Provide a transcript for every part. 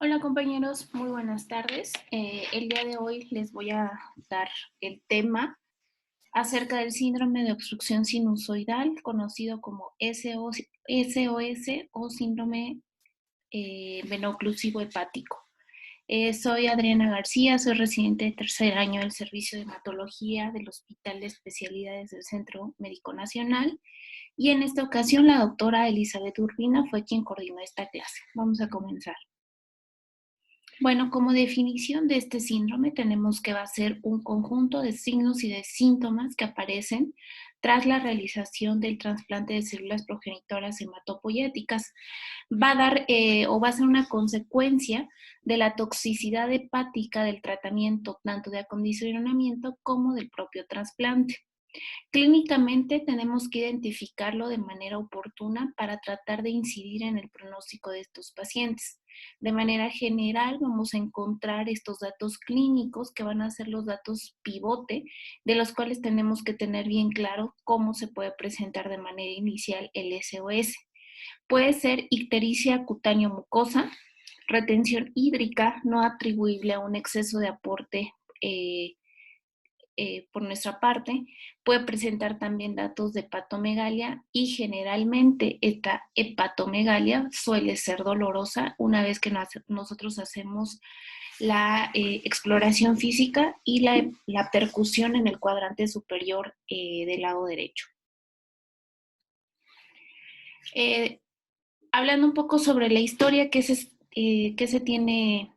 Hola compañeros, muy buenas tardes. El día de hoy les voy a dar el tema acerca del síndrome de obstrucción sinusoidal, conocido como SOS o síndrome veno-oclusivo hepático. Soy Adriana García, soy residente de tercer año del Servicio de Hematología del Hospital de Especialidades del Centro Médico Nacional y en esta ocasión la doctora Elizabeth Urbina fue quien coordinó esta clase. Vamos a comenzar. Bueno, como definición de este síndrome tenemos que va a ser un conjunto de signos y de síntomas que aparecen tras la realización del trasplante de células progenitoras hematopoyéticas. Va a dar o va a ser una consecuencia de la toxicidad hepática del tratamiento, tanto de acondicionamiento como del propio trasplante. Clínicamente tenemos que identificarlo de manera oportuna para tratar de incidir en el pronóstico de estos pacientes. De manera general vamos a encontrar estos datos clínicos que van a ser los datos pivote, de los cuales tenemos que tener bien claro cómo se puede presentar de manera inicial el SOS. Puede ser ictericia cutáneo mucosa, retención hídrica no atribuible a un exceso de aporte por nuestra parte, puede presentar también datos de hepatomegalia y generalmente esta hepatomegalia suele ser dolorosa una vez que nosotros hacemos la exploración física y la percusión en el cuadrante superior del lado derecho. Hablando un poco sobre la historia que se tiene,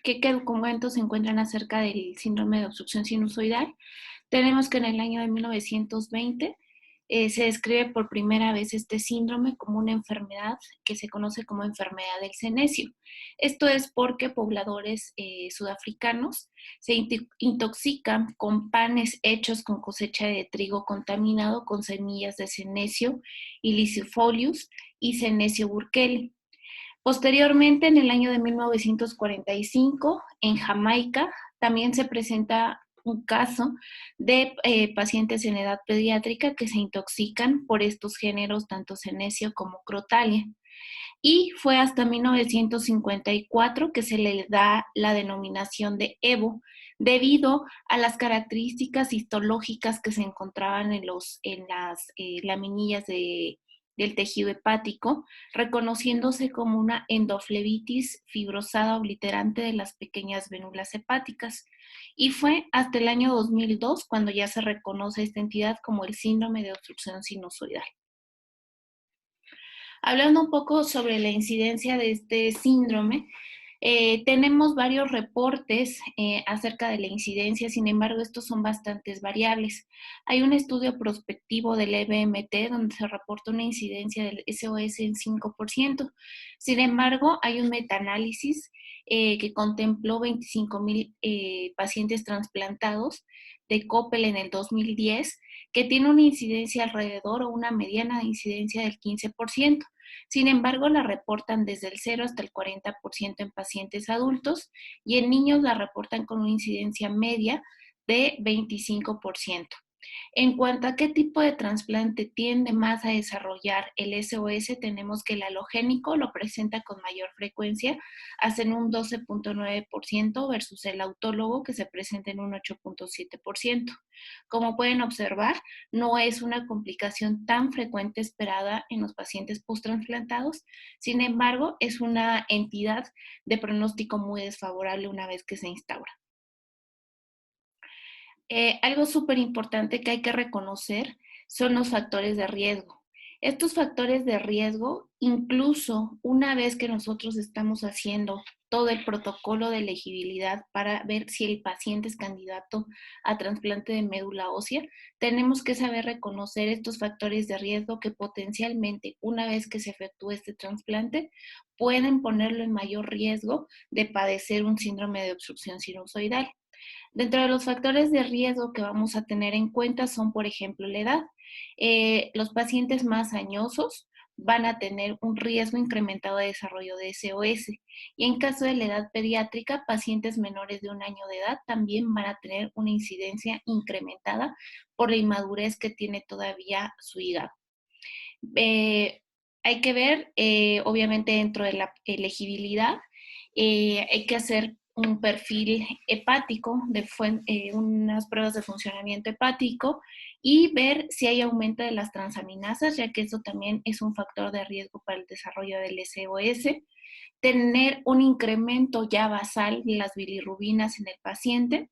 qué documentos se encuentran acerca del síndrome de obstrucción sinusoidal. Tenemos que en el año de 1920 se describe por primera vez este síndrome como una enfermedad que se conoce como enfermedad del senecio. Esto es porque pobladores sudafricanos se intoxican con panes hechos con cosecha de trigo contaminado con semillas de senecio ilicifolius y senecio burkeli. Posteriormente, en el año de 1945, en Jamaica, también se presenta un caso de pacientes en edad pediátrica que se intoxican por estos géneros, tanto senecio como crotalia. Y fue hasta 1954 que se le da la denominación de EVO, debido a las características histológicas que se encontraban en las laminillas del tejido hepático, reconociéndose como una endoflebitis fibrosada obliterante de las pequeñas vénulas hepáticas. Y fue hasta el año 2002 cuando ya se reconoce esta entidad como el síndrome de obstrucción sinusoidal. Hablando un poco sobre la incidencia de este síndrome, tenemos varios reportes acerca de la incidencia, sin embargo, estos son bastantes variables. Hay un estudio prospectivo del EBMT donde se reporta una incidencia del SOS en 5%. Sin embargo, hay un metaanálisis que contempló 25,000 pacientes trasplantados de Koppel en el 2010, que tiene una incidencia alrededor o una mediana de incidencia del 15%. Sin embargo, la reportan desde el 0 hasta el 40% en pacientes adultos y en niños la reportan con una incidencia media de 25%. En cuanto a qué tipo de trasplante tiende más a desarrollar el SOS, tenemos que el halogénico lo presenta con mayor frecuencia, hacen un 12.9% versus el autólogo que se presenta en un 8.7%. Como pueden observar, no es una complicación tan frecuente esperada en los pacientes posttransplantados, sin embargo, es una entidad de pronóstico muy desfavorable una vez que se instaura. Algo súper importante que hay que reconocer son los factores de riesgo. Estos factores de riesgo, incluso una vez que nosotros estamos haciendo todo el protocolo de elegibilidad para ver si el paciente es candidato a trasplante de médula ósea, tenemos que saber reconocer estos factores de riesgo que potencialmente, una vez que se efectúe este trasplante, pueden ponerlo en mayor riesgo de padecer un síndrome de obstrucción sinusoidal. Dentro de los factores de riesgo que vamos a tener en cuenta son, por ejemplo, la edad. Los pacientes más añosos van a tener un riesgo incrementado de desarrollo de SOS. Y en caso de la edad pediátrica, pacientes menores de 1 año de edad también van a tener una incidencia incrementada por la inmadurez que tiene todavía su hígado. Eh, Hay que ver, obviamente dentro de la elegibilidad, hay que hacer un perfil hepático, unas pruebas de funcionamiento hepático y ver si hay aumento de las transaminasas, ya que eso también es un factor de riesgo para el desarrollo del SOS. Tener un incremento ya basal de las bilirrubinas en el paciente.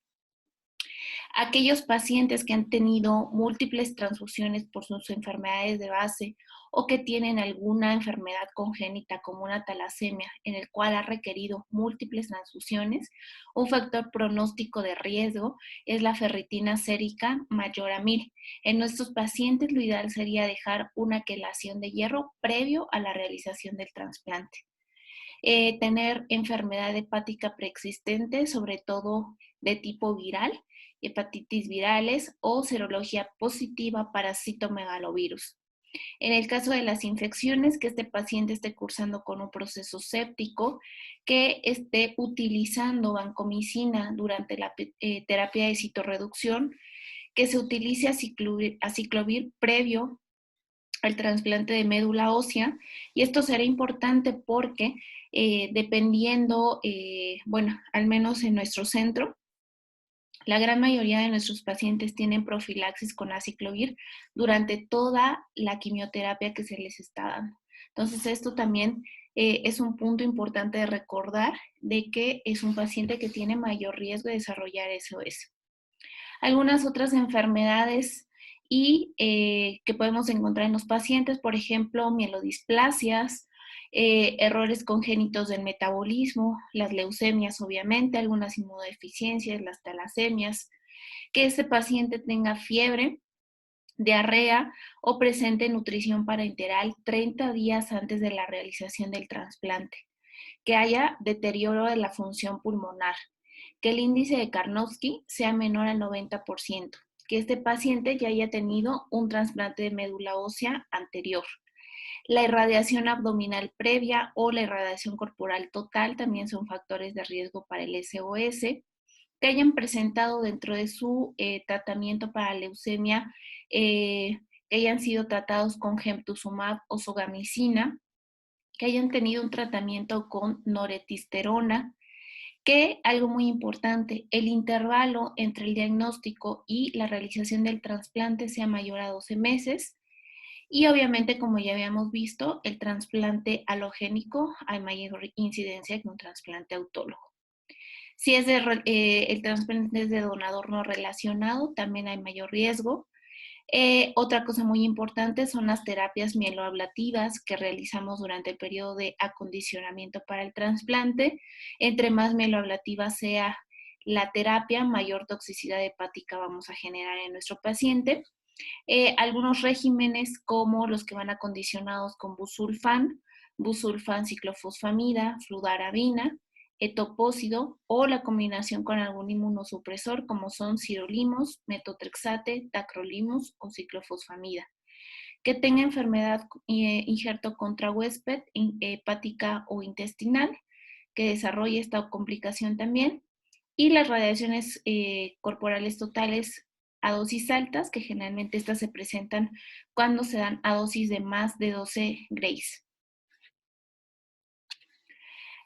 Aquellos pacientes que han tenido múltiples transfusiones por sus enfermedades de base o que tienen alguna enfermedad congénita como una talasemia en el cual ha requerido múltiples transfusiones, un factor pronóstico de riesgo es la ferritina sérica mayor a 1000. En nuestros pacientes lo ideal sería dejar una quelación de hierro previo a la realización del trasplante. Tener enfermedad hepática preexistente, sobre todo de tipo viral, hepatitis virales o serología positiva para citomegalovirus. En el caso de las infecciones, que este paciente esté cursando con un proceso séptico, que esté utilizando vancomicina durante la terapia de citorreducción, que se utilice aciclovir previo al trasplante de médula ósea. Y esto será importante porque dependiendo, bueno, al menos en nuestro centro, la gran mayoría de nuestros pacientes tienen profilaxis con aciclovir durante toda la quimioterapia que se les está dando. Entonces, esto también es un punto importante de recordar de que es un paciente que tiene mayor riesgo de desarrollar SOS. Algunas otras enfermedades que podemos encontrar en los pacientes, por ejemplo, mielodisplasias, errores congénitos del metabolismo, las leucemias obviamente, algunas inmunodeficiencias, las talasemias, que este paciente tenga fiebre, diarrea o presente nutrición parenteral 30 días antes de la realización del trasplante, que haya deterioro de la función pulmonar, que el índice de Karnofsky sea menor al 90%, que este paciente ya haya tenido un trasplante de médula ósea anterior. La irradiación abdominal previa o la irradiación corporal total también son factores de riesgo para el SOS. Que hayan presentado dentro de su tratamiento para leucemia, que hayan sido tratados con gemtuzumab o sogamicina, que hayan tenido un tratamiento con noretisterona, que algo muy importante, el intervalo entre el diagnóstico y la realización del trasplante sea mayor a 12 meses. Y obviamente, como ya habíamos visto, el trasplante halogénico hay mayor incidencia que un trasplante autólogo. Si es el trasplante es de donador no relacionado, también hay mayor riesgo. Otra cosa muy importante son las terapias mieloablativas que realizamos durante el periodo de acondicionamiento para el trasplante. Entre más mieloablativa sea la terapia, mayor toxicidad hepática vamos a generar en nuestro paciente. Algunos regímenes como los que van acondicionados con busulfan ciclofosfamida, fludarabina, etopósido o la combinación con algún inmunosupresor como son sirolimus, metotrexate, tacrolimus o ciclofosfamida. Que tenga enfermedad injerto contra huésped, hepática o intestinal, que desarrolle esta complicación también. Y las radiaciones corporales totales a dosis altas, que generalmente estas se presentan cuando se dan a dosis de más de 12 grays.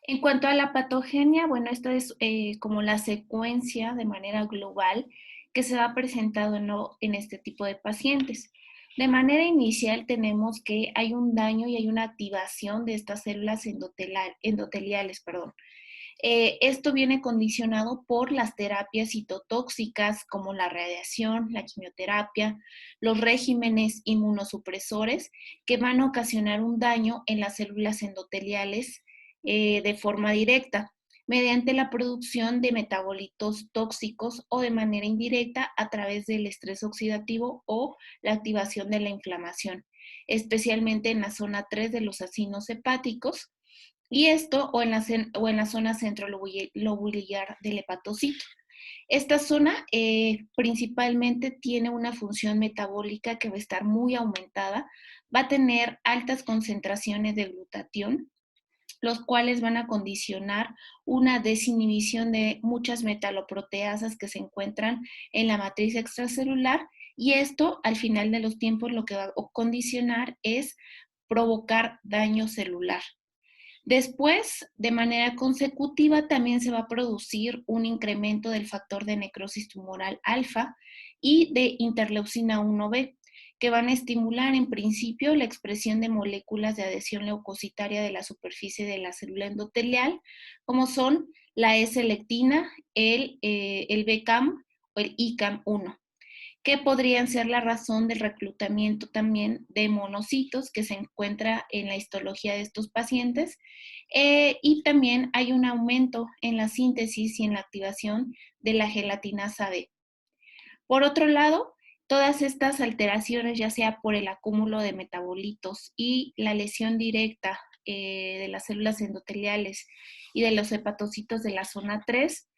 En cuanto a la patogenia, bueno, esto es como la secuencia de manera global que se va presentando en este tipo de pacientes. De manera inicial tenemos que hay un daño y hay una activación de estas células endoteliales. Esto viene condicionado por las terapias citotóxicas como la radiación, la quimioterapia, los regímenes inmunosupresores que van a ocasionar un daño en las células endoteliales de forma directa mediante la producción de metabolitos tóxicos o de manera indirecta a través del estrés oxidativo o la activación de la inflamación, especialmente en la zona 3 de los acinos hepáticos, y esto o en la zona centrolobular del hepatocito. Esta zona principalmente tiene una función metabólica que va a estar muy aumentada, va a tener altas concentraciones de glutatión, los cuales van a condicionar una desinhibición de muchas metaloproteasas que se encuentran en la matriz extracelular, y esto al final de los tiempos lo que va a condicionar es provocar daño celular. Después, de manera consecutiva, también se va a producir un incremento del factor de necrosis tumoral alfa y de interleucina 1B, que van a estimular en principio la expresión de moléculas de adhesión leucocitaria de la superficie de la célula endotelial, como son la S-lectina, el BCAM o el ICAM1, que podrían ser la razón del reclutamiento también de monocitos que se encuentra en la histología de estos pacientes. Y también hay un aumento en la síntesis y en la activación de la gelatinasa B. Por otro lado, todas estas alteraciones, ya sea por el acúmulo de metabolitos y la lesión directa de las células endoteliales y de los hepatocitos de la zona 3,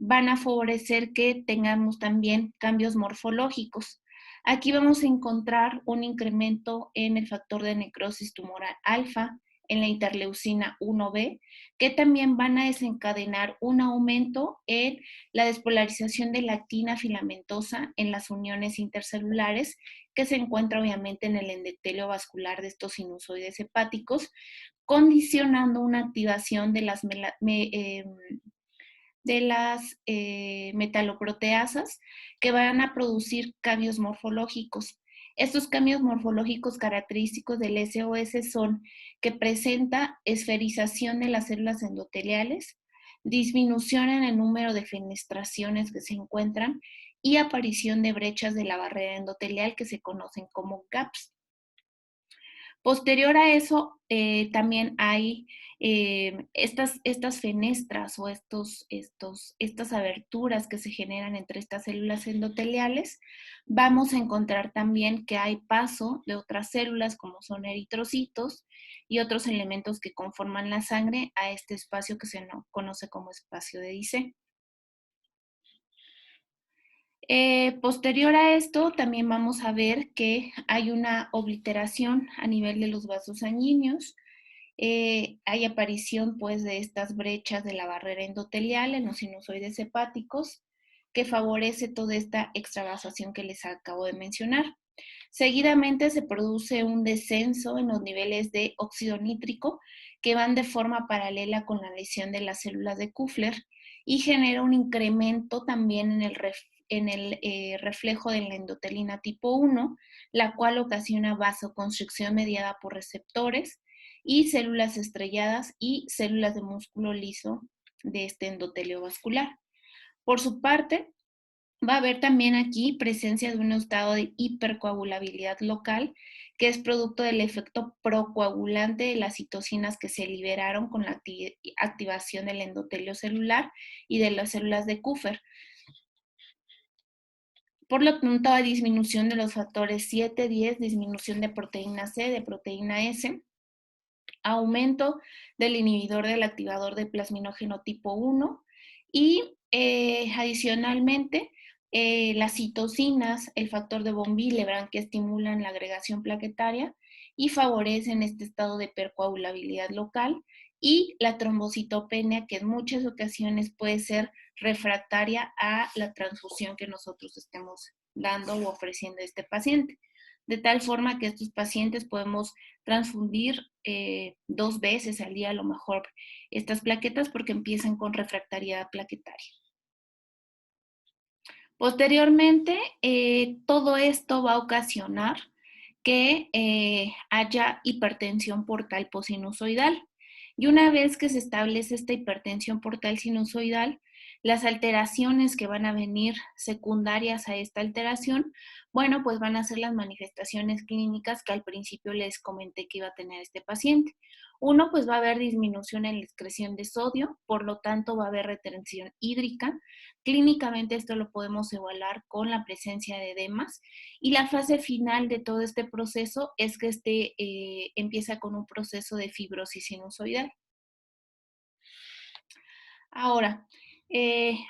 van a favorecer que tengamos también cambios morfológicos. Aquí vamos a encontrar un incremento en el factor de necrosis tumoral alfa, en la interleucina 1B, que también van a desencadenar un aumento en la despolarización de la actina filamentosa en las uniones intercelulares, que se encuentra obviamente en el endotelio vascular de estos sinusoides hepáticos, condicionando una activación de las metaloproteasas que van a producir cambios morfológicos. Estos cambios morfológicos característicos del SOS son que presenta esferización de las células endoteliales, disminución en el número de fenestraciones que se encuentran y aparición de brechas de la barrera endotelial que se conocen como gaps. Posterior a eso, también hay estas fenestras o estas aberturas que se generan entre estas células endoteliales. Vamos a encontrar también que hay paso de otras células como son eritrocitos y otros elementos que conforman la sangre a este espacio que se conoce como espacio de Dissé. Posterior a esto, también vamos a ver que hay una obliteración a nivel de los vasos sanguíneos. Hay aparición pues de estas brechas de la barrera endotelial en los sinusoides hepáticos que favorece toda esta extravasación que les acabo de mencionar. Seguidamente se produce un descenso en los niveles de óxido nítrico que van de forma paralela con la lesión de las células de Kupffer y genera un incremento también en el reflejo de la endotelina tipo 1, la cual ocasiona vasoconstricción mediada por receptores y células estrelladas y células de músculo liso de este endotelio vascular. Por su parte, va a haber también aquí presencia de un estado de hipercoagulabilidad local, que es producto del efecto procoagulante de las citocinas que se liberaron con la activación del endotelio celular y de las células de Kupffer. Por lo tanto, hay disminución de los factores 7, 10, disminución de proteína C, de proteína S, aumento del inhibidor del activador de plasminógeno tipo 1 y adicionalmente las citocinas, el factor de von Willebrand, que estimulan la agregación plaquetaria y favorecen este estado de percoagulabilidad local, y la trombocitopenia, que en muchas ocasiones puede ser refractaria a la transfusión que nosotros estemos dando o ofreciendo a este paciente. De tal forma que estos pacientes podemos transfundir 2 veces al día a lo mejor estas plaquetas porque empiezan con refractariedad plaquetaria. Posteriormente, todo esto va a ocasionar que haya hipertensión portal posinusoidal. Y una vez que se establece esta hipertensión portal sinusoidal, las alteraciones que van a venir secundarias a esta alteración, bueno, pues van a ser las manifestaciones clínicas que al principio les comenté que iba a tener este paciente. Uno, pues va a haber disminución en la excreción de sodio, por lo tanto va a haber retención hídrica. Clínicamente esto lo podemos evaluar con la presencia de edemas, y la fase final de todo este proceso es que empieza con un proceso de fibrosis sinusoidal. Ahora,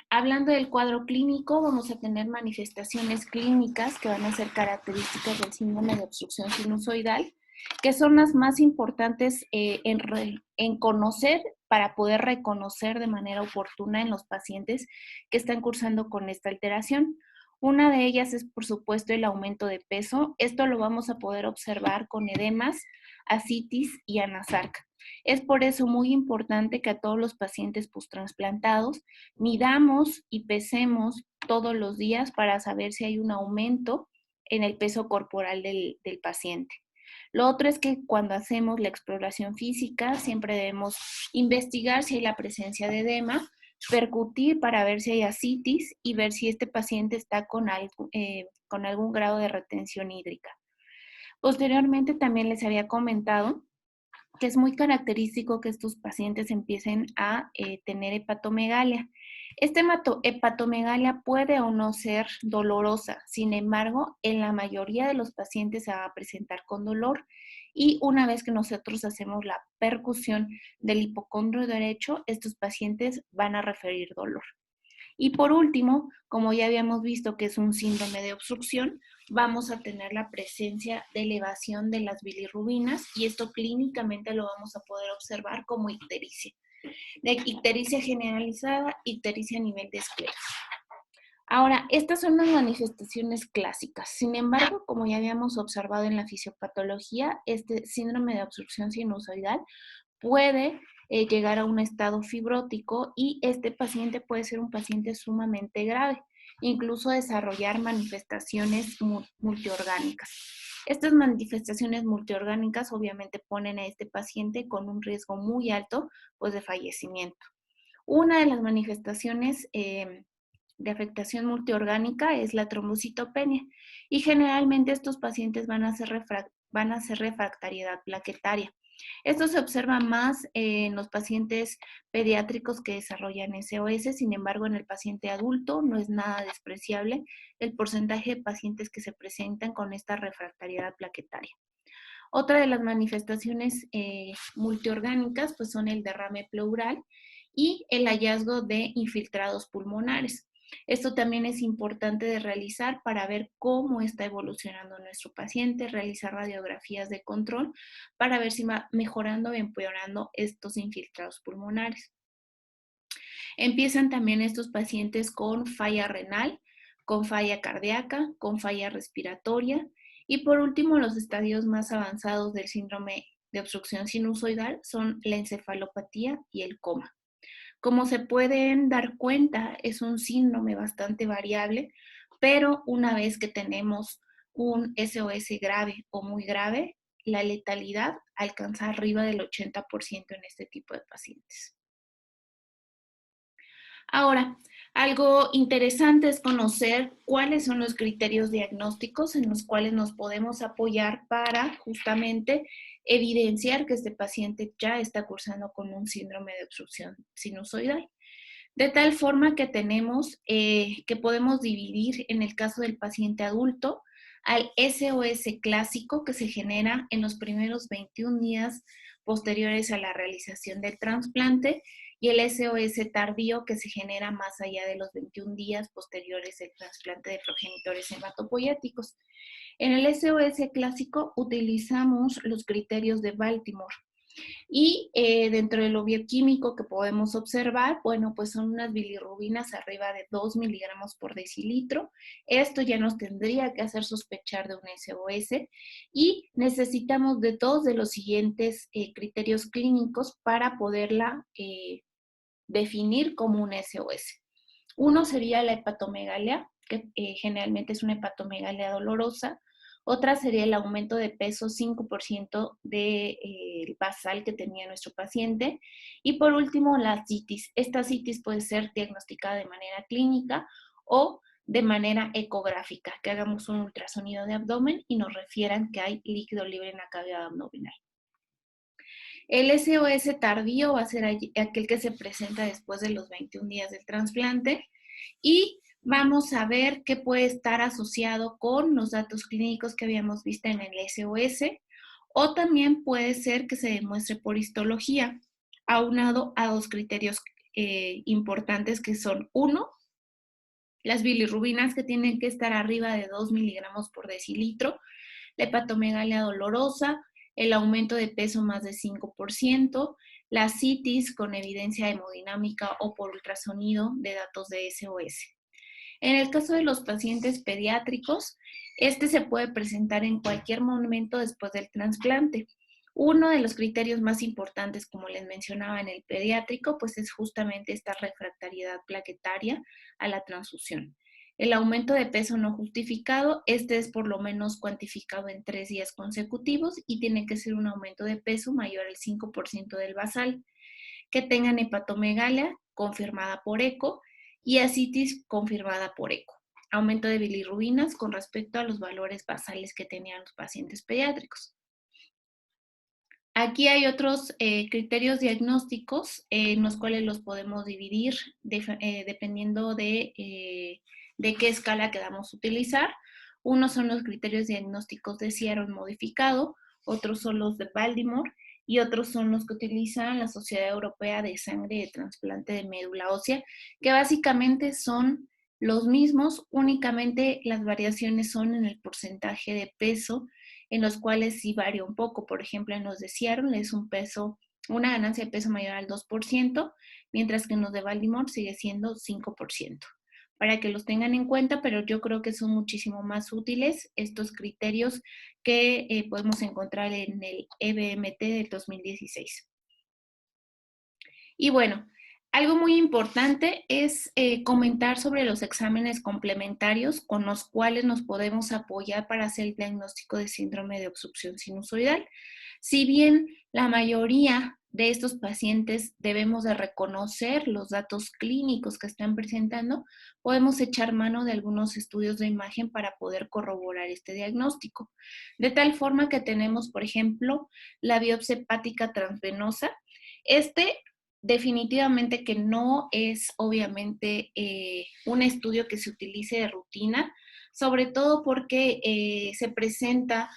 hablando del cuadro clínico, vamos a tener manifestaciones clínicas que van a ser características del síndrome de obstrucción sinusoidal, que son las más importantes en conocer para poder reconocer de manera oportuna en los pacientes que están cursando con esta alteración. Una de ellas es, por supuesto, el aumento de peso. Esto lo vamos a poder observar con edemas, ascitis y anasarca. Es por eso muy importante que a todos los pacientes posttransplantados midamos y pesemos todos los días para saber si hay un aumento en el peso corporal del paciente. Lo otro es que cuando hacemos la exploración física siempre debemos investigar si hay la presencia de edema, percutir para ver si hay ascitis y ver si este paciente está con algún grado de retención hídrica. Posteriormente también les había comentado que es muy característico que estos pacientes empiecen a tener hepatomegalia. Esta hepatomegalia puede o no ser dolorosa, sin embargo, en la mayoría de los pacientes se va a presentar con dolor y una vez que nosotros hacemos la percusión del hipocondrio derecho, estos pacientes van a referir dolor. Y por último, como ya habíamos visto que es un síndrome de obstrucción, vamos a tener la presencia de elevación de las bilirrubinas y esto clínicamente lo vamos a poder observar como ictericia. De ictericia generalizada, ictericia a nivel de esclerosis. Ahora, estas son las manifestaciones clásicas. Sin embargo, como ya habíamos observado en la fisiopatología, este síndrome de obstrucción sinusoidal puede llegar a un estado fibrótico y este paciente puede ser un paciente sumamente grave, incluso desarrollar manifestaciones multiorgánicas. Estas manifestaciones multiorgánicas obviamente ponen a este paciente con un riesgo muy alto pues, de fallecimiento. Una de las manifestaciones de afectación multiorgánica es la trombocitopenia y generalmente estos pacientes van a hacer refractariedad plaquetaria. Esto se observa más en los pacientes pediátricos que desarrollan SOS, sin embargo, en el paciente adulto no es nada despreciable el porcentaje de pacientes que se presentan con esta refractariedad plaquetaria. Otra de las manifestaciones multiorgánicas pues, son el derrame pleural y el hallazgo de infiltrados pulmonares. Esto también es importante de realizar para ver cómo está evolucionando nuestro paciente, realizar radiografías de control para ver si va mejorando o empeorando estos infiltrados pulmonares. Empiezan también estos pacientes con falla renal, con falla cardíaca, con falla respiratoria y por último los estadios más avanzados del síndrome de obstrucción sinusoidal son la encefalopatía y el coma. Como se pueden dar cuenta, es un síndrome bastante variable, pero una vez que tenemos un SOS grave o muy grave, la letalidad alcanza arriba del 80% en este tipo de pacientes. Ahora, algo interesante es conocer cuáles son los criterios diagnósticos en los cuales nos podemos apoyar para justamente evidenciar que este paciente ya está cursando con un síndrome de obstrucción sinusoidal. De tal forma que tenemos que podemos dividir en el caso del paciente adulto al SOS clásico que se genera en los primeros 21 días posteriores a la realización del trasplante y el SOS tardío que se genera más allá de los 21 días posteriores al trasplante de progenitores hematopoyéticos. En el SOS clásico utilizamos los criterios de Baltimore. Y dentro de lo bioquímico que podemos observar, bueno, pues son unas bilirrubinas arriba de 2 miligramos por decilitro. Esto ya nos tendría que hacer sospechar de un SOS y necesitamos de todos de los siguientes criterios clínicos para poderla definir como un SOS. Uno sería la hepatomegalia, que generalmente es una hepatomegalia dolorosa. Otra sería el aumento de peso 5% del basal que tenía nuestro paciente. Y por último, la ascitis. Esta ascitis puede ser diagnosticada de manera clínica o de manera ecográfica, que hagamos un ultrasonido de abdomen y nos refieran que hay líquido libre en la cavidad abdominal. El SOS tardío va a ser aquel que se presenta después de los 21 días del trasplante y vamos a ver qué puede estar asociado con los datos clínicos que habíamos visto en el SOS o también puede ser que se demuestre por histología, aunado a dos criterios importantes que son, uno, las bilirrubinas que tienen que estar arriba de 2 miligramos por decilitro, la hepatomegalia dolorosa, el aumento de peso más de 5%, la citis con evidencia hemodinámica o por ultrasonido de datos de SOS. En el caso de los pacientes pediátricos, este se puede presentar en cualquier momento después del trasplante. Uno de los criterios más importantes, como les mencionaba en el pediátrico, pues es justamente esta refractariedad plaquetaria a la transfusión. El aumento de peso no justificado, este es por lo menos cuantificado en 3 días consecutivos y tiene que ser un aumento de peso mayor al 5% del basal, que tengan hepatomegalia confirmada por eco y ascitis confirmada por eco. Aumento de bilirrubinas con respecto a los valores basales que tenían los pacientes pediátricos. Aquí hay otros criterios diagnósticos en los cuales los podemos dividir dependiendo de qué escala queramos utilizar. Unos son los criterios diagnósticos de Seattle modificado, otros son los de Baltimore y otros son los que utiliza la Sociedad Europea de Sangre de Trasplante de Médula Ósea, que básicamente son los mismos, únicamente las variaciones son en el porcentaje de peso, en los cuales sí varía un poco. Por ejemplo, en los de Seattle es una ganancia de peso mayor al 2%, mientras que en los de Baltimore sigue siendo 5%. Para que los tengan en cuenta, pero yo creo que son muchísimo más útiles estos criterios que podemos encontrar en el EBMT del 2016. Y bueno, algo muy importante es comentar sobre los exámenes complementarios con los cuales nos podemos apoyar para hacer el diagnóstico de síndrome de obstrucción sinusoidal. Si bien la mayoría de estos pacientes debemos de reconocer los datos clínicos que están presentando, podemos echar mano de algunos estudios de imagen para poder corroborar este diagnóstico. De tal forma que tenemos, por ejemplo, la biopsia hepática transvenosa. Este definitivamente que no es obviamente un estudio que se utilice de rutina, sobre todo porque se presenta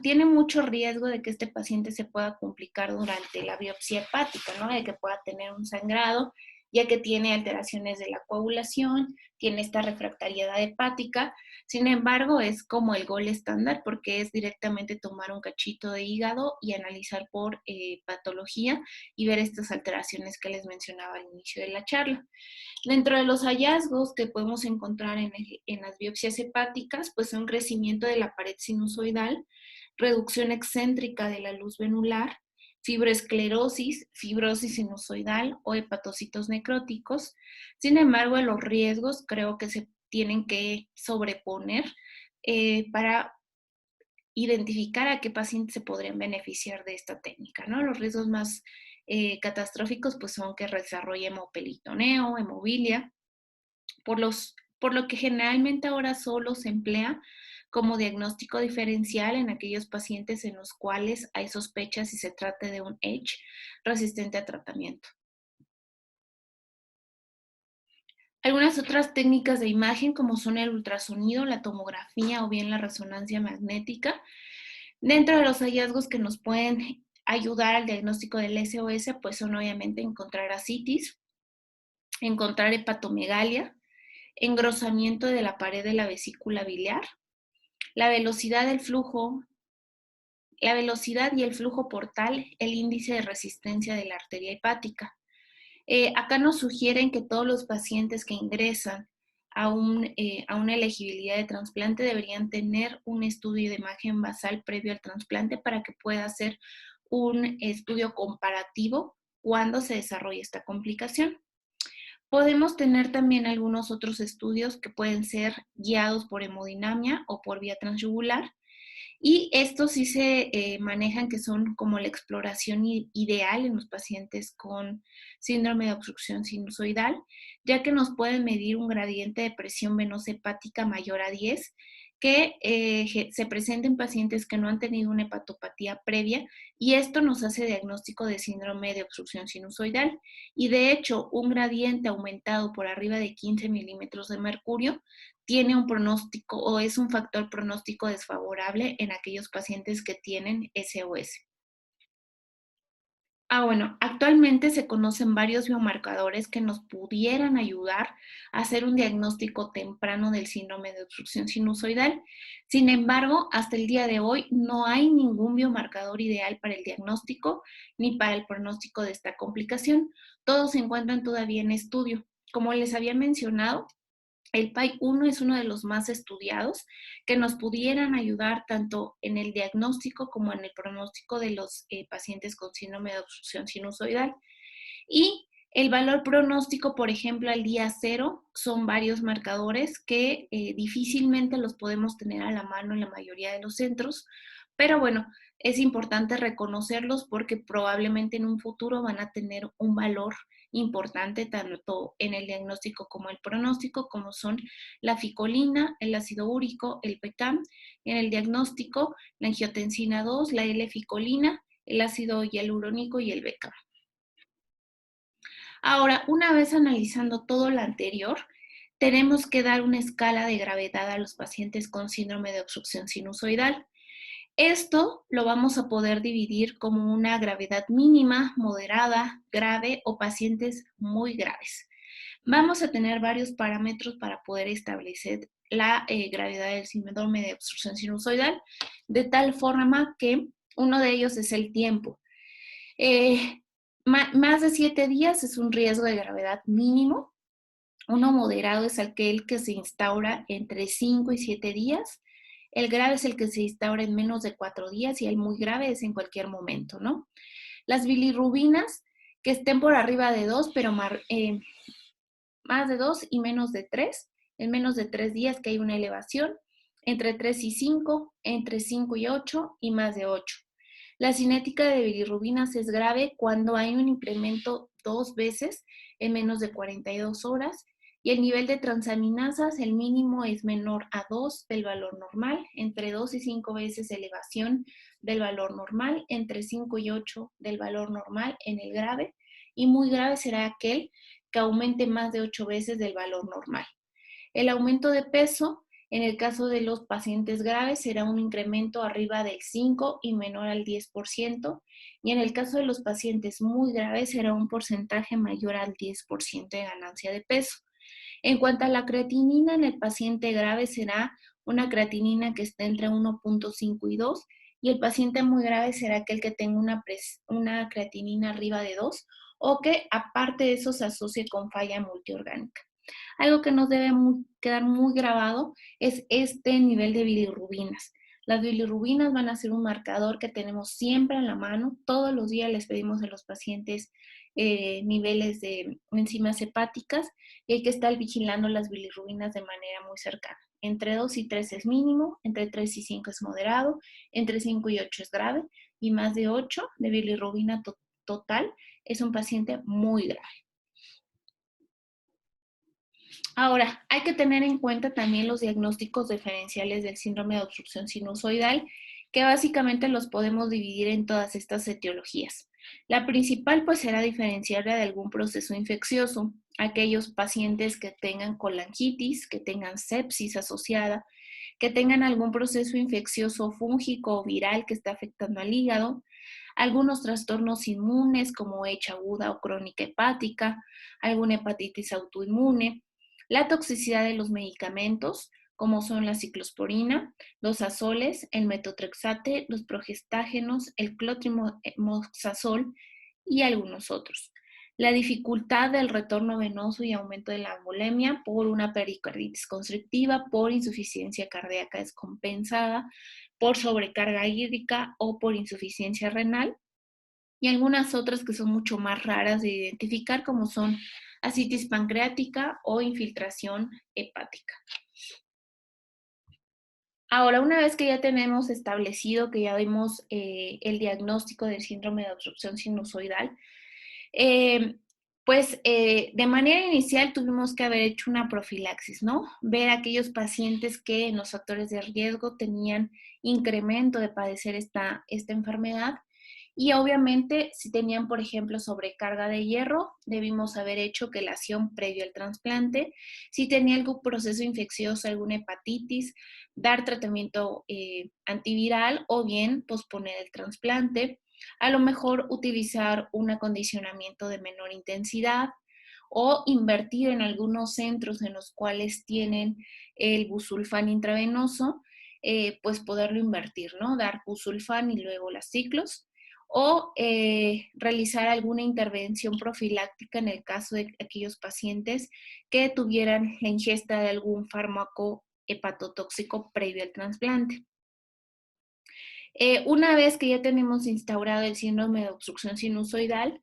tiene mucho riesgo de que este paciente se pueda complicar durante la biopsia hepática, ¿no? De que pueda tener un sangrado, ya que tiene alteraciones de la coagulación, tiene esta refractariedad hepática. Sin embargo, es como el gol estándar porque es directamente tomar un cachito de hígado y analizar por patología y ver estas alteraciones que les mencionaba al inicio de la charla. Dentro de los hallazgos que podemos encontrar en las biopsias hepáticas, pues un crecimiento de la pared sinusoidal, reducción excéntrica de la luz venular, fibroesclerosis, fibrosis sinusoidal o hepatocitos necróticos. Sin embargo, los riesgos creo que se tienen que sobreponer para identificar a qué pacientes se podrían beneficiar de esta técnica, ¿no? Los riesgos más catastróficos pues son que desarrolle hemoperitoneo, hemobilia, por lo que generalmente ahora solo se emplea como diagnóstico diferencial en aquellos pacientes en los cuales hay sospechas si se trata de un H resistente a tratamiento. Algunas otras técnicas de imagen como son el ultrasonido, la tomografía o bien la resonancia magnética. Dentro de los hallazgos que nos pueden ayudar al diagnóstico del SOS, pues son obviamente encontrar ascitis, encontrar hepatomegalia, engrosamiento de la pared de la vesícula biliar, la velocidad del flujo, la velocidad y el flujo portal, el índice de resistencia de la arteria hepática. Acá nos sugieren que todos los pacientes que ingresan a una elegibilidad de trasplante deberían tener un estudio de imagen basal previo al trasplante para que pueda hacer un estudio comparativo cuando se desarrolle esta complicación. Podemos tener también algunos otros estudios que pueden ser guiados por hemodinamia o por vía transyugular. Y estos sí se manejan que son como la exploración ideal en los pacientes con síndrome de obstrucción sinusoidal, ya que nos pueden medir un gradiente de presión venosa hepática mayor a 10, que se presenta en pacientes que no han tenido una hepatopatía previa, y esto nos hace diagnóstico de síndrome de obstrucción sinusoidal. Y de hecho, un gradiente aumentado por arriba de 15 milímetros de mercurio tiene un pronóstico o es un factor pronóstico desfavorable en aquellos pacientes que tienen SOS. Bueno, actualmente se conocen varios biomarcadores que nos pudieran ayudar a hacer un diagnóstico temprano del síndrome de obstrucción sinusoidal. Sin embargo, hasta el día de hoy no hay ningún biomarcador ideal para el diagnóstico ni para el pronóstico de esta complicación. Todos se encuentran todavía en estudio. como les había mencionado, el PAI-1 es uno de los más estudiados que nos pudieran ayudar tanto en el diagnóstico como en el pronóstico de los pacientes con síndrome de obstrucción sinusoidal. Y el valor pronóstico, por ejemplo, al día cero, son varios marcadores que difícilmente los podemos tener a la mano en la mayoría de los centros, pero bueno, es importante reconocerlos porque probablemente en un futuro van a tener un valor importante tanto en el diagnóstico como el pronóstico, como son la ficolina, el ácido úrico, el PECAM, en el diagnóstico la angiotensina 2, la L-ficolina, el ácido hialurónico y el BECAM. Ahora, una vez analizando todo lo anterior, tenemos que dar una escala de gravedad a los pacientes con síndrome de obstrucción sinusoidal. Esto lo vamos a poder dividir como una gravedad mínima, moderada, grave o pacientes muy graves. Vamos a tener varios parámetros para poder establecer la gravedad del síndrome de obstrucción sinusoidal, de tal forma que uno de ellos es el tiempo. Más de 7 días es un riesgo de gravedad mínimo. Uno moderado es aquel que se instaura entre 5 y 7 días. El grave es el que se instaura en menos de 4 días y el muy grave es en cualquier momento, ¿no? Las bilirrubinas que estén por arriba de 2, pero más de 2 y menos de 3. En menos de 3 días que hay una elevación. Entre 3 y 5, entre 5 y 8 y más de 8. La cinética de bilirrubinas es grave cuando hay un incremento 2 veces en menos de 42 horas y el nivel de transaminasas, el mínimo es menor a 2 del valor normal, entre 2 y 5 veces elevación del valor normal, entre 5 y 8 del valor normal en el grave, y muy grave será aquel que aumente más de 8 veces del valor normal. El aumento de peso, en el caso de los pacientes graves, será un incremento arriba del 5 y menor al 10%, y en el caso de los pacientes muy graves será un porcentaje mayor al 10% de ganancia de peso. En cuanto a la creatinina, en el paciente grave será una creatinina que esté entre 1.5 y 2, y el paciente muy grave será aquel que tenga una creatinina arriba de 2 o que aparte de eso se asocie con falla multiorgánica. Algo que nos debe quedar muy grabado es este nivel de bilirrubinas. Las bilirrubinas van a ser un marcador que tenemos siempre en la mano. Todos los días les pedimos a los pacientes niveles de enzimas hepáticas y hay que estar vigilando las bilirrubinas de manera muy cercana. Entre 2 y 3 es mínimo, entre 3 y 5 es moderado, entre 5 y 8 es grave y más de 8 de bilirrubina total es un paciente muy grave. Ahora, hay que tener en cuenta también los diagnósticos diferenciales del síndrome de obstrucción sinusoidal, que básicamente los podemos dividir en todas estas etiologías. La principal pues será diferenciarla de algún proceso infeccioso, aquellos pacientes que tengan colangitis, que tengan sepsis asociada, que tengan algún proceso infeccioso fúngico o viral que esté afectando al hígado, algunos trastornos inmunes como H aguda o crónica hepática, alguna hepatitis autoinmune, la toxicidad de los medicamentos, como son la ciclosporina, los azoles, el metotrexate, los progestágenos, el clotrimoxazol y algunos otros. La dificultad del retorno venoso y aumento de la embolemia por una pericarditis constrictiva, por insuficiencia cardíaca descompensada, por sobrecarga hídrica o por insuficiencia renal, y algunas otras que son mucho más raras de identificar, como son ascitis pancreática o infiltración hepática. Ahora, una vez que ya tenemos establecido que ya vimos el diagnóstico del síndrome de obstrucción sinusoidal, de manera inicial tuvimos que haber hecho una profilaxis, ¿no? Ver aquellos pacientes que en los factores de riesgo tenían incremento de padecer esta enfermedad. Y obviamente, si tenían, por ejemplo, sobrecarga de hierro, debimos haber hecho quelación previo al trasplante. Si tenía algún proceso infeccioso, alguna hepatitis, dar tratamiento antiviral o bien posponer el trasplante. A lo mejor utilizar un acondicionamiento de menor intensidad o invertir en algunos centros en los cuales tienen el busulfán intravenoso, pues poderlo invertir, ¿no? Dar busulfán y luego las ciclos. o realizar alguna intervención profiláctica en el caso de aquellos pacientes que tuvieran la ingesta de algún fármaco hepatotóxico previo al trasplante. Una vez que ya tenemos instaurado el síndrome de obstrucción sinusoidal,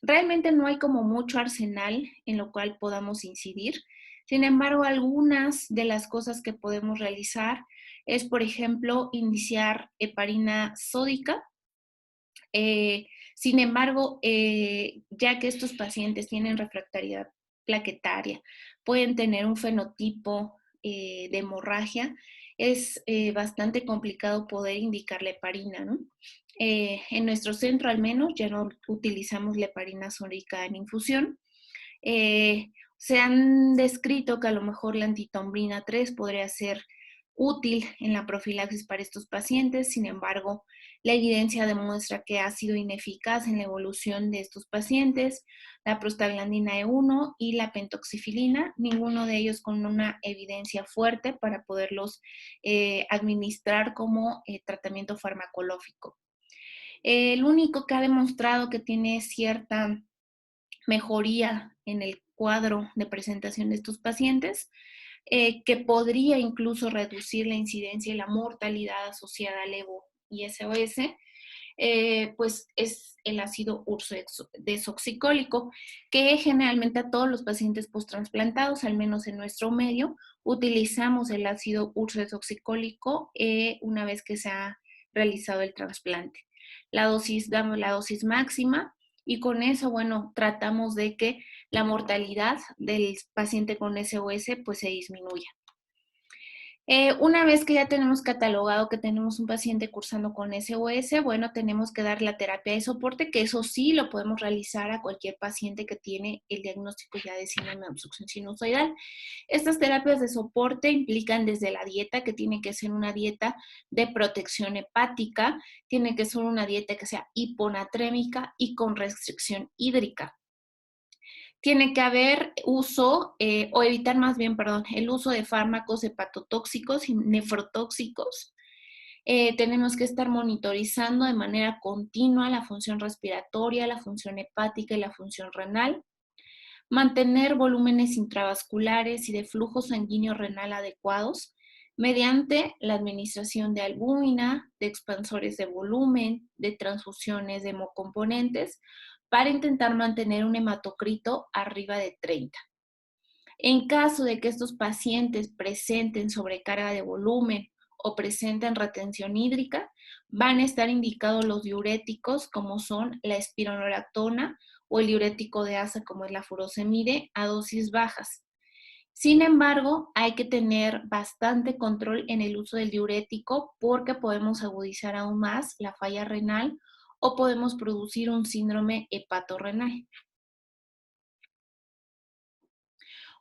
realmente no hay como mucho arsenal en lo cual podamos incidir. Sin embargo, algunas de las cosas que podemos realizar es, por ejemplo, iniciar heparina sódica. Sin embargo, ya que estos pacientes tienen refractariedad plaquetaria, pueden tener un fenotipo de hemorragia, es bastante complicado poder indicar la heparina, ¿no? En nuestro centro al menos ya no utilizamos la heparina sódica en infusión. Se han descrito que a lo mejor la antitombrina 3 podría ser útil en la profilaxis para estos pacientes, sin embargo, la evidencia demuestra que ha sido ineficaz en la evolución de estos pacientes, la prostaglandina E1 y la pentoxifilina, ninguno de ellos con una evidencia fuerte para poderlos administrar como tratamiento farmacológico. El único que ha demostrado que tiene cierta mejoría en el cuadro de presentación de estos pacientes, que podría incluso reducir la incidencia y la mortalidad asociada al EVO y SOS, pues es el ácido ursodesoxicólico, que generalmente a todos los pacientes posttransplantados, al menos en nuestro medio, utilizamos el ácido ursodesoxicólico una vez que se ha realizado el trasplante. Damos la dosis máxima y con eso, bueno, tratamos de que la mortalidad del paciente con SOS pues se disminuya. Una vez que ya tenemos catalogado que tenemos un paciente cursando con SOS, bueno, tenemos que dar la terapia de soporte, que eso sí lo podemos realizar a cualquier paciente que tiene el diagnóstico ya de síndrome de obstrucción sinusoidal. Estas terapias de soporte implican desde la dieta, que tiene que ser una dieta de protección hepática, tiene que ser una dieta que sea hiponatrémica y con restricción hídrica. Tiene que haber uso, o evitar más bien, perdón, el uso de fármacos hepatotóxicos y nefrotóxicos. Tenemos que estar monitorizando de manera continua la función respiratoria, la función hepática y la función renal. Mantener volúmenes intravasculares y de flujo sanguíneo renal adecuados mediante la administración de albúmina, de expansores de volumen, de transfusiones de hemocomponentes, para intentar mantener un hematocrito arriba de 30. En caso de que estos pacientes presenten sobrecarga de volumen o presenten retención hídrica, van a estar indicados los diuréticos como son la espironolactona o el diurético de asa como es la furosemide a dosis bajas. Sin embargo, hay que tener bastante control en el uso del diurético porque podemos agudizar aún más la falla renal o podemos producir un síndrome hepatorrenal.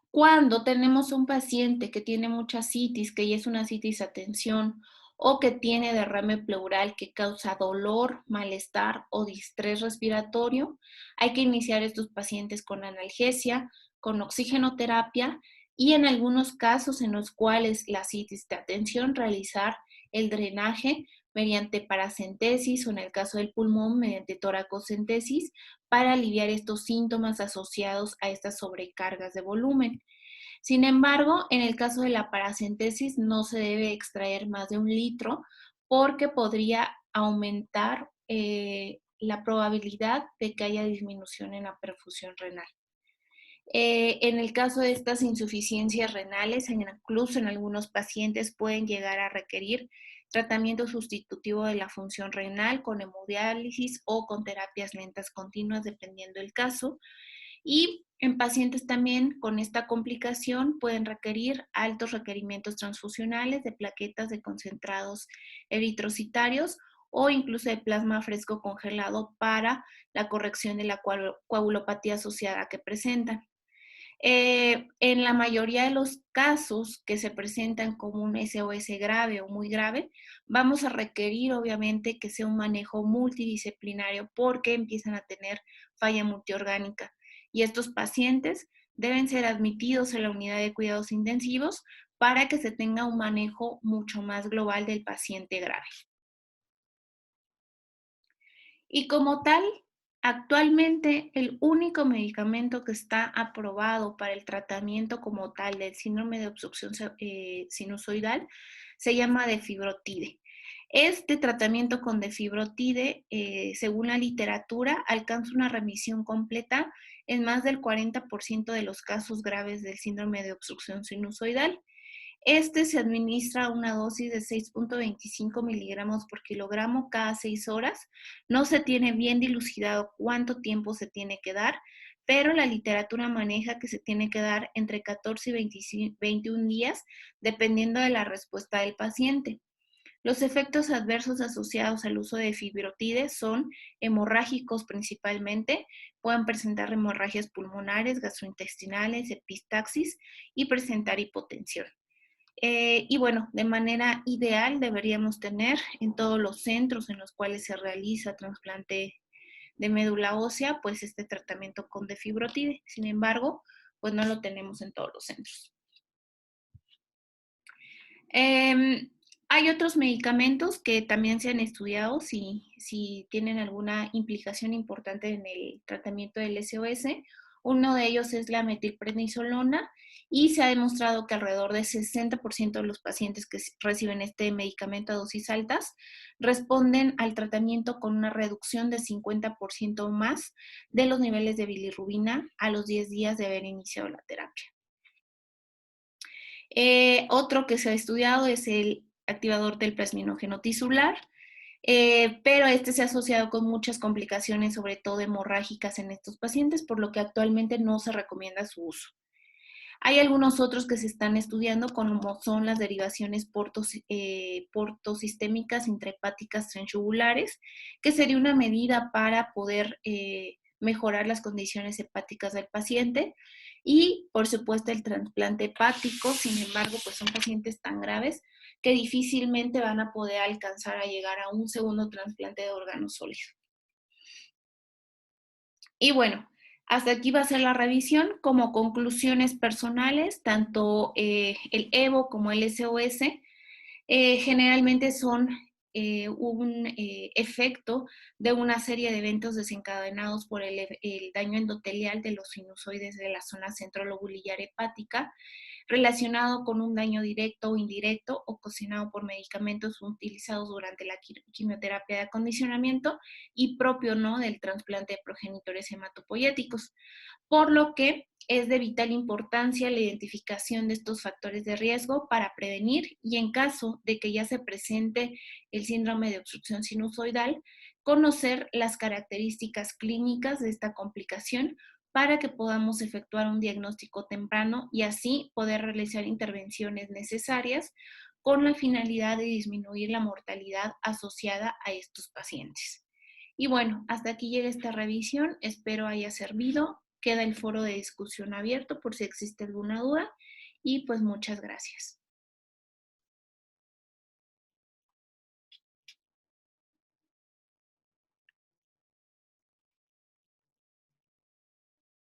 Cuando tenemos un paciente que tiene mucha citis, que ya es una citis a tensión, o que tiene derrame pleural que causa dolor, malestar o distrés respiratorio, hay que iniciar estos pacientes con analgesia, con oxigenoterapia y en algunos casos en los cuales la citis de atención realizar el drenaje mediante paracentesis o en el caso del pulmón mediante toracocentesis para aliviar estos síntomas asociados a estas sobrecargas de volumen. Sin embargo, en el caso de la paracentesis no se debe extraer más de 1 litro porque podría aumentar la probabilidad de que haya disminución en la perfusión renal. En el caso de estas insuficiencias renales, incluso en algunos pacientes pueden llegar a requerir tratamiento sustitutivo de la función renal con hemodiálisis o con terapias lentas continuas, dependiendo del caso. Y en pacientes también con esta complicación pueden requerir altos requerimientos transfusionales de plaquetas de concentrados eritrocitarios o incluso de plasma fresco congelado para la corrección de la coagulopatía asociada que presentan. En la mayoría de los casos que se presentan como un SOS grave o muy grave, vamos a requerir obviamente que sea un manejo multidisciplinario porque empiezan a tener falla multiorgánica y estos pacientes deben ser admitidos en la unidad de cuidados intensivos para que se tenga un manejo mucho más global del paciente grave. Y como tal, actualmente el único medicamento que está aprobado para el tratamiento como tal del síndrome de obstrucción sinusoidal se llama defibrotide. Este tratamiento con defibrotide, según la literatura, alcanza una remisión completa en más del 40% de los casos graves del síndrome de obstrucción sinusoidal. Este se administra a una dosis de 6.25 miligramos por kilogramo cada 6 horas. No se tiene bien dilucidado cuánto tiempo se tiene que dar, pero la literatura maneja que se tiene que dar entre 14 y 21 días, dependiendo de la respuesta del paciente. Los efectos adversos asociados al uso de fibrotides son hemorrágicos principalmente, pueden presentar hemorragias pulmonares, gastrointestinales, epistaxis y presentar hipotensión. Y bueno, de manera ideal deberíamos tener en todos los centros en los cuales se realiza trasplante de médula ósea, pues este tratamiento con defibrotide. Sin embargo, pues no lo tenemos en todos los centros. Eh, Hay otros medicamentos que también se han estudiado si tienen alguna implicación importante en el tratamiento del SOS. Uno de ellos es la metilprednisolona y se ha demostrado que alrededor del 60% de los pacientes que reciben este medicamento a dosis altas responden al tratamiento con una reducción de 50% o más de los niveles de bilirrubina a los 10 días de haber iniciado la terapia. Otro que se ha estudiado es el activador del plasminógeno tisular, pero este se ha asociado con muchas complicaciones, sobre todo hemorrágicas en estos pacientes, por lo que actualmente no se recomienda su uso. Hay algunos otros que se están estudiando, como son las derivaciones portosistémicas intrahepáticas transyugulares, que sería una medida para poder mejorar las condiciones hepáticas del paciente. Y, por supuesto, el trasplante hepático. Sin embargo, pues son pacientes tan graves que difícilmente van a poder alcanzar a llegar a un segundo trasplante de órgano sólido. Y bueno, hasta aquí va a ser la revisión. Como conclusiones personales, tanto el EVO como el SOS generalmente son un efecto de una serie de eventos desencadenados por el daño endotelial de los sinusoides de la zona centrolobulillar hepática, relacionado con un daño directo o indirecto ocasionado por medicamentos utilizados durante la quimioterapia de acondicionamiento y propio, ¿no?, del trasplante de progenitores hematopoyéticos, por lo que es de vital importancia la identificación de estos factores de riesgo para prevenir y, en caso de que ya se presente el síndrome de obstrucción sinusoidal, conocer las características clínicas de esta complicación para que podamos efectuar un diagnóstico temprano y así poder realizar intervenciones necesarias con la finalidad de disminuir la mortalidad asociada a estos pacientes. Y bueno, hasta aquí llega esta revisión, espero haya servido. Queda el foro de discusión abierto por si existe alguna duda y pues muchas gracias.